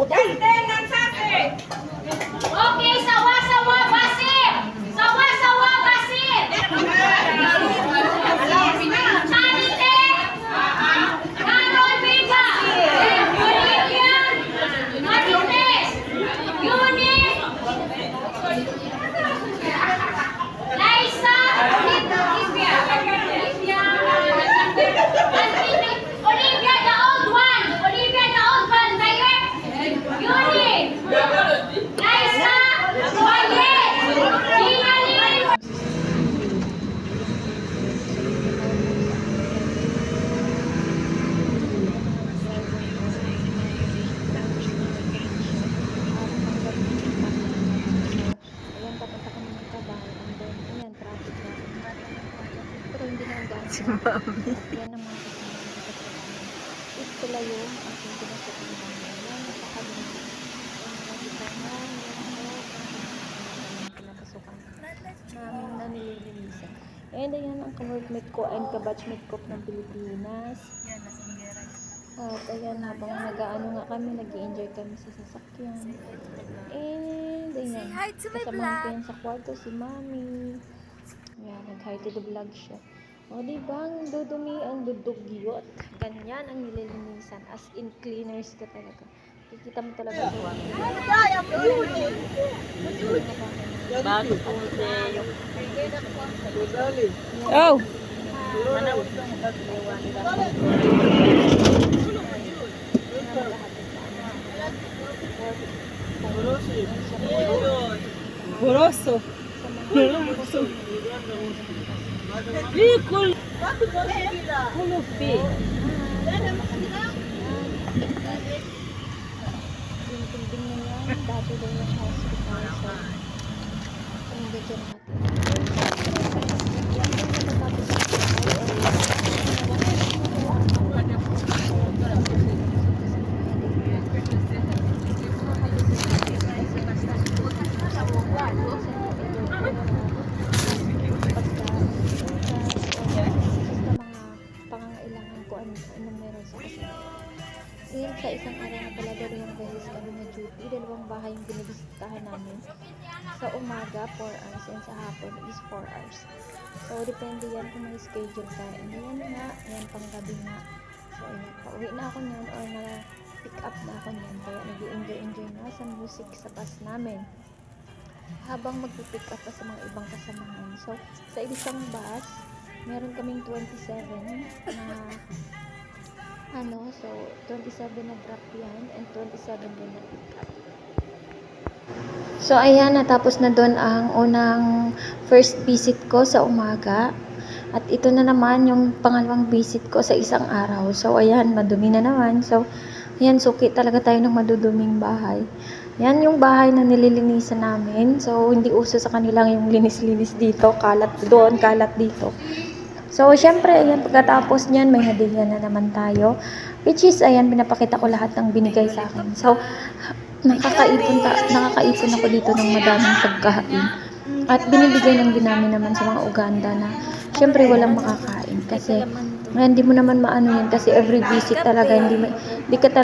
Justin Nansate. Okay, sawa-sawa basit. Sawa-sawa basit. Charity. Carol Vega. Olivia. Marites. Eunice. Liza. Olivia, the old one. Olivia, the old one. Direct. Eunice. Liza. Wyatt. Gina Lynn. Ayan, papunta kami ng trabaho. And then, ayan, traffic na. Pero hindi na ang daan. Si Mami. At yan ang mga kasama ko sa trabaho. Ito pala yung aking pinasukan namin. Ayan, napakalimit. Ayan, nakita nga, yung pinapasukan namin na nililinisan. And ayan ang ka-workmate ko and ka-batchmate ko ng Pilipinas. At ayan, habang nag-ano nga kami, nag-i-enjoy kami sa sasakyan. And ayan, kasamahan ko yan sa kwarto si Mami. Ayan, nag-hi to the vlog siya. O diba, ang dudumi, ang dudugyot. Ganyan ang nililinisan. As in, cleaners ka talaga. Kikita mo talaga ito. Bago po yung... Oh! Boroso. Boroso. Bicol. Kulupi. Tinitinding na yan. Dati daw yung hospital. So, hindi dyan natin. Yan yung natatapos sa pangangailangan ko ano meron sa kasama. Ngayon sa isang araw na pala dalawang beses kami na duty, dalawang bahay yung binibisitahan namin. Sa umaga 4 hours and sa hapon is 4 hours. So depende yan kung may schedule ka. And yan nga, yan pang gabi nga. So ayan, pauwi na ako niyan or na pick up na ako niyan. Kaya nag-enjoy na sa music sa bus namin. Habang mag-pick up pa sa mga ibang kasamahan. So sa isang bus, meron kaming 27 na so 27 na drop yan and 27 din na pick up. So ayan, natapos na doon ang unang first visit ko sa umaga. At ito na naman yung pangalawang visit ko sa isang araw. So ayan, madumi na naman. So ayan, suki talaga tayo ng maduduming bahay. Yan yung bahay na nililinisan namin. So hindi uso sa kanilang yung linis-linis dito, kalat doon, kalat dito. So, syempre, ayan, pagkatapos niyan, may hadiah na naman tayo. Which is, ayan, pinapakita ko lahat ng binigay sa akin. So, nakakaipon ako dito ng madaming pagkain. At binibigay din namin naman sa mga Uganda na, syempre, walang makakain. Kasi, hindi mo naman maano yan. Kasi every visit talaga, hindi ka talaga